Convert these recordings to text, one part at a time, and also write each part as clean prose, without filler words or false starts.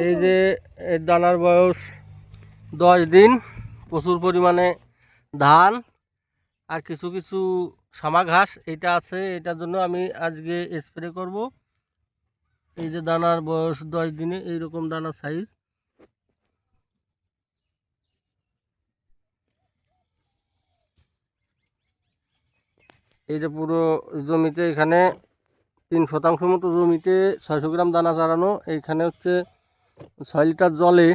এই যে এর দানার বয়স 10 দিন। প্রচুর পরিমাণে ধান আর কিছু কিছু সামা ঘাস এটা আছে, এটার জন্য আমি আজকে স্প্রে করব। এই যে দানার বয়স 10 দিনে এইরকম দানার সাইজ। এই যে পুরো জমিতে এখানে 3% মতো জমিতে 600 গ্রাম দানা চারানো। এইখানে হচ্ছে 6 লিটার জলে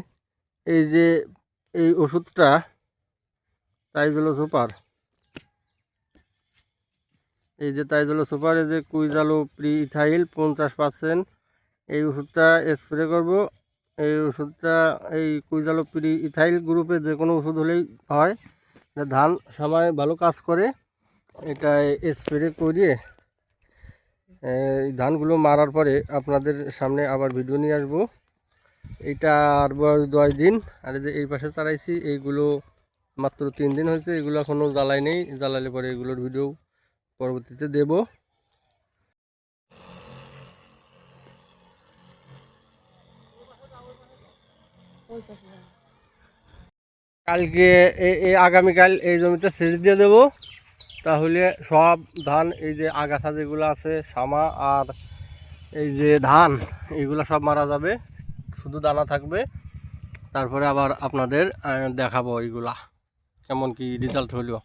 এই যে এই ওষুধটা তাইজোলো সুপার, এই যে তাইজোলো সুপার, এই যে কুইজালো প্রি ইথাইল 50%, এই ওষুধটা স্প্রে করব। এই ওষুধটা এই কুইজালো প্রি ইথাইল গ্রুপের যে কোনো ওষুধ হলেই হয়, ধান সময় ভালো কাজ করে। এটা স্প্রে করিয়ে এই ধানগুলো মারার পরে আপনাদের সামনে আবার ভিডিও নিয়ে আসবো। এইটা আর বয়স 10 দিন। আর এই যে এই পাশে চারাইছি এইগুলো মাত্র 3 দিন হয়েছে, এগুলো এখনও জ্বালাই নেই, জ্বালালে পরে এগুলোর ভিডিও পরবর্তীতে দেব। কালকে আগামীকাল এই জমিতে সেচ দিয়ে দেব, তাহলে সব ধান এই যে আগাছা যেগুলো আছে সামা আর এই যে ধান এইগুলো সব মারা যাবে, শুধু দানা থাকবে। তারপরে আবার আপনাদের দেখাবো এইগুলা কেমন কি রেজাল্ট হলো।